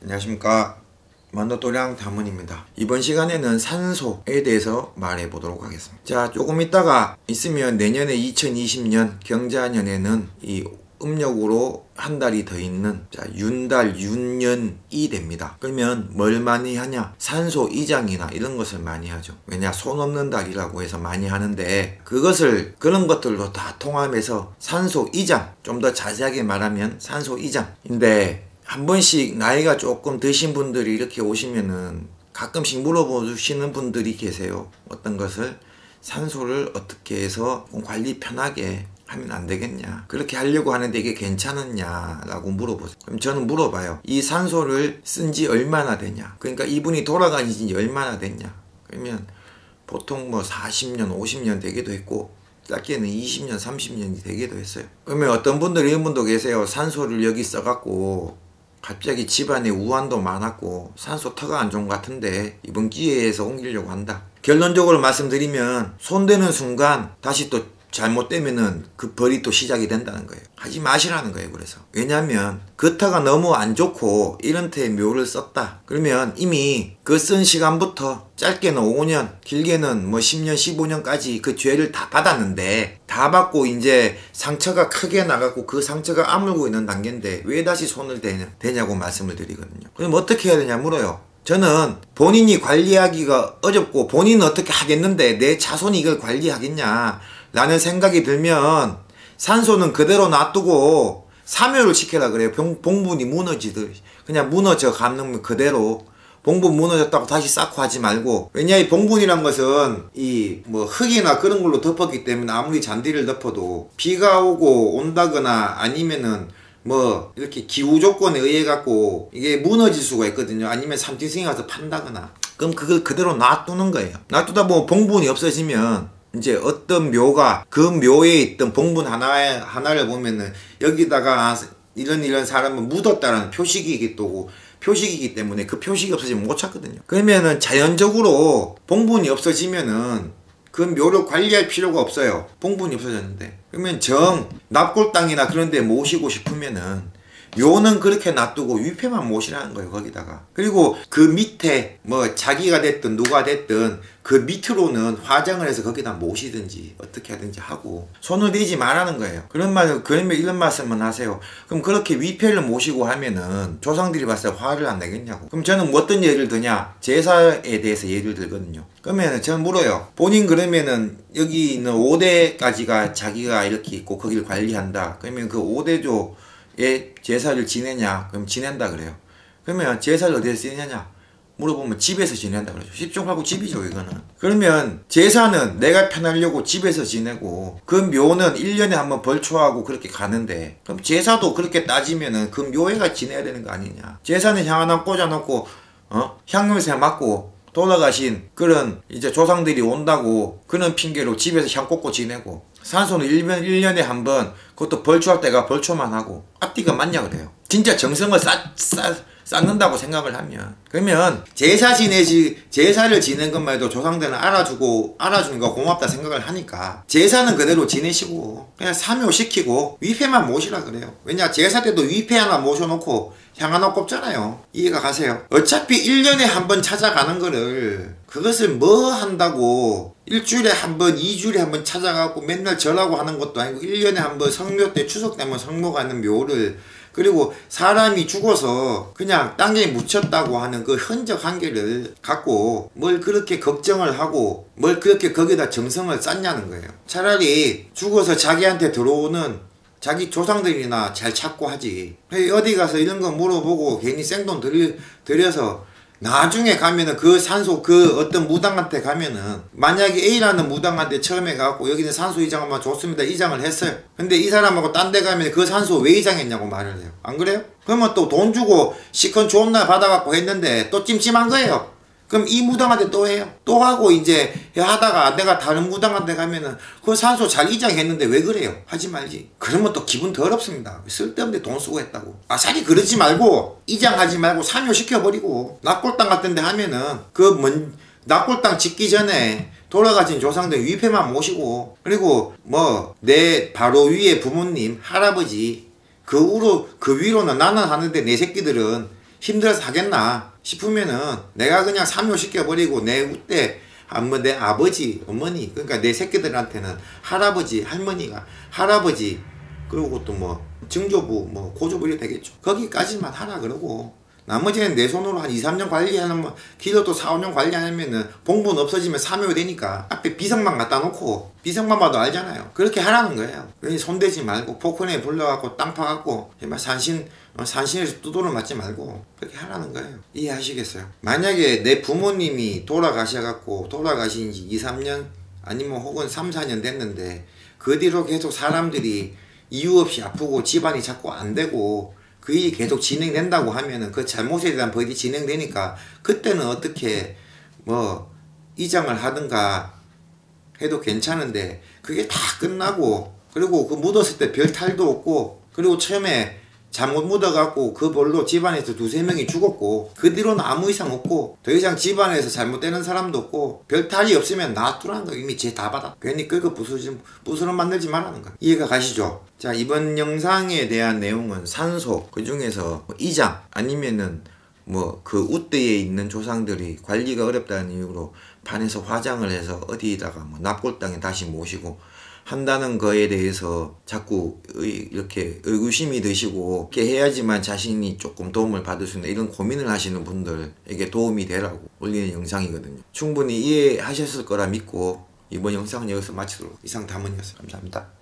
안녕하십니까, 만도도량 다문입니다. 이번 시간에는 산소에 대해서 말해 보도록 하겠습니다. 자, 조금 있으면 내년에 2020년 경자년에는 이 음력으로 한 달이 더 있는 윤달, 윤년이 됩니다. 그러면 뭘 많이 하냐? 산소 이장이나 이런 것을 많이 하죠. 왜냐? 손 없는 달이라고 해서 많이 하는데, 그런 것들도 다 통합해서 산소 이장, 좀 더 자세하게 말하면 산소 이장인데, 한 번씩 나이가 조금 드신 분들이 이렇게 오시면은 가끔씩 물어보시는 분들이 계세요. 어떤 것을, 산소를 어떻게 해서 관리 편하게 하면 안 되겠냐, 그렇게 하려고 하는데 이게 괜찮았냐 라고 물어보세요. 그럼 저는 물어봐요. 이 산소를 쓴 지 얼마나 되냐, 그러니까 이분이 돌아가신 지 얼마나 됐냐. 그러면 보통 40년 50년 되기도 했고, 짧게는 20년 30년이 되기도 했어요. 그러면 어떤 분들, 이런 분도 계세요. 산소를 여기 써갖고 갑자기 집안에 우환도 많았고 산소터가 안 좋은 것 같은데 이번 기회에서 옮기려고 한다. 결론적으로 말씀드리면, 손대는 순간 다시 또 잘못되면은 그 벌이 또 시작이 된다는 거예요. 하지 마시라는 거예요. 그래서 왜냐면 그 터가 너무 안 좋고 이런 터에 묘를 썼다 그러면 이미 그 쓴 시간부터 짧게는 5년, 길게는 10년 15년까지 그 죄를 다 받았는데, 다 받고 이제 상처가 크게 나가고 그 상처가 아물고 있는 단계인데 왜 다시 손을 대냐고 말씀을 드리거든요. 그럼 어떻게 해야 되냐 물어요. 저는 본인이 관리하기가 어렵고 본인은 어떻게 하겠는데 내 자손이 이걸 관리하겠냐 라는 생각이 들면, 산소는 그대로 놔두고 사묘를 시켜라 그래요. 봉분이 무너지듯이 그냥 무너져 가는 그대로, 봉분 무너졌다고 다시 쌓고 하지 말고. 왜냐, 이 봉분이란 것은 흙이나 그런 걸로 덮었기 때문에 아무리 잔디를 덮어도 비가 오고 온다거나 아니면은 이렇게 기후 조건에 의해 갖고 이게 무너질 수가 있거든요. 아니면 산짐승이 가서 판다거나. 그럼 그걸 그대로 놔두는 거예요. 놔두다 보면 봉분이 없어지면 이제 어떤 묘가 그 묘에 있던 봉분 하나를 보면은 여기다가 이런 사람은 묻었다라는 표식이기 때문에 그 표식이 없어지면 못 찾거든요. 그러면은 자연적으로 봉분이 없어지면은 그 묘를 관리할 필요가 없어요. 봉분이 없어졌는데. 그러면 납골 땅이나 그런 데 모시고 싶으면은 묘는 그렇게 놔두고 위패만 모시라는 거예요. 거기다가. 그리고 그 밑에 자기가 됐든 누가 됐든 그 밑으로는 화장을 해서 거기다 모시든지 어떻게 하든지 하고 손을 대지 말라는 거예요. 그러면 이런 말씀만 하세요. 그럼 그렇게 위패를 모시고 하면은 조상들이 봤을 때 화를 안 내겠냐고. 그럼 저는 어떤 예를 드냐, 제사에 대해서 예를 들거든요. 그러면 저는 물어요. 본인 그러면은 여기 있는 5대까지가 자기가 이렇게 있고 거기를 관리한다. 그러면 그 5대조 제사를 지내냐? 그럼 지낸다 그래요. 그러면 제사를 어디서 지내냐? 물어보면 집에서 지낸다 그러죠. 십종하고 집이죠, 이거는. 그러면 제사는 내가 편하려고 집에서 지내고, 그 묘는 1년에 한번 벌초하고 그렇게 가는데, 그럼 제사도 그렇게 따지면은 그 묘에가 지내야 되는 거 아니냐? 제사는 향 하나 꽂아놓고 향냄새 맡고 돌아가신 그런 이제 조상들이 온다고 그런 핑계로 집에서 향 꽂고 지내고, 산소는 1년에 한 번, 그것도 벌초할 때가 벌초만 하고, 앞뒤가 맞냐 그래요. 진짜 정성을 쌓는다고 생각을 하면. 그러면 제사를 지낸 것만 해도 조상들은 알아주는 거 고맙다 생각을 하니까 제사는 그대로 지내시고 그냥 사묘시키고 위패만 모시라 그래요. 왜냐, 제사 때도 위패 하나 모셔놓고 향 하나 꼽잖아요. 이해가 가세요? 어차피 1년에 한 번 찾아가는 거를, 그것을 한다고 일주일에 한 번, 2주일에 한 번 찾아가고 맨날 절하고 하는 것도 아니고, 1년에 한 번 성묘 때 추석 때면 성모 가는 묘를, 그리고 사람이 죽어서 그냥 땅에 묻혔다고 하는 그 흔적 한 개를 갖고 뭘 그렇게 걱정을 하고 뭘 그렇게 거기다 정성을 쌓냐는 거예요. 차라리 죽어서 자기한테 들어오는 자기 조상들이나 잘 찾고 하지. 어디 가서 이런 거 물어보고 괜히 생돈 들여서 나중에 가면은 그 산소 어떤 무당한테 가면은, 만약에 A라는 무당한테 처음에 가고 여기는 산소 이장하면 좋습니다 이장을 했어요. 근데 이 사람하고 딴 데 가면 그 산소 왜 이장했냐고 말을 해요. 안 그래요? 그러면 또 돈 주고 시컨 좋은 날 받아갖고 했는데 또 찜찜한 거예요. 그럼 이 무당한테 또 해요. 또 하고 이제 하다가 내가 다른 무당한테 가면은 그 산소 잘 이장했는데 왜 그래요? 하지 말지. 그러면 또 기분 더럽습니다. 쓸데없는데 돈 쓰고 했다고. 아싸리 그러지 말고 이장하지 말고 사묘시켜버리고, 납골당 같은 데 하면은 납골당 짓기 전에 돌아가신 조상들 위패만 모시고, 그리고 내 바로 위에 부모님, 할아버지 그 위로는 나는 하는데 내 새끼들은 힘들어서 하겠나 싶으면은 내가 그냥 삼효시켜버리고 내 우때 한번 내 아버지, 어머니, 그러니까 내 새끼들한테는 할아버지, 할머니가 할아버지, 그리고 또 뭐 증조부, 뭐 고조부 이래 되겠죠. 거기까지만 하라 그러고 나머지는 내 손으로 한 2, 3년 관리하면 길어도 4, 5년 관리 안 하면은 봉분 없어지면 사묘 되니까 앞에 비석만 갖다 놓고 비석만 봐도 알잖아요. 그렇게 하라는 거예요. 괜히 손대지 말고 포크네 불러갖고 땅 파갖고 산신에서 두드러 맞지 말고 그렇게 하라는 거예요. 이해하시겠어요? 만약에 내 부모님이 돌아가셔갖고 돌아가신 지 2, 3년 아니면 혹은 3, 4년 됐는데 그 뒤로 계속 사람들이 이유 없이 아프고 집안이 자꾸 안 되고 그 일이 계속 진행된다고 하면은 그 잘못에 대한 벌이 진행되니까 그때는 어떻게 뭐 이장을 하든가 해도 괜찮은데 그게 다 끝나고 그리고 그 묻었을 때 별 탈도 없고 그리고 처음에 잘못 묻어갖고 그 벌로 집안에서 2, 3명이 죽었고 그 뒤로는 아무 이상 없고 더 이상 집안에서 잘못되는 사람도 없고 별 탈이 없으면 놔두라는 거 이미 죄 다 받아. 괜히 끌고 부스럼 만들지 말라는 거. 이해가 가시죠? 자, 이번 영상에 대한 내용은 산소, 그 중에서 이장 아니면은 뭐 그 우대에 있는 조상들이 관리가 어렵다는 이유로 반에서 화장을 해서 어디다가 뭐 납골당에 다시 모시고 한다는 거에 대해서 자꾸 이렇게 의구심이 드시고 이렇게 해야지만 자신이 조금 도움을 받을 수 있는 이런 고민을 하시는 분들에게 도움이 되라고 올리는 영상이거든요. 충분히 이해하셨을 거라 믿고 이번 영상은 여기서 마치도록 이상 담은이었습니다. 감사합니다.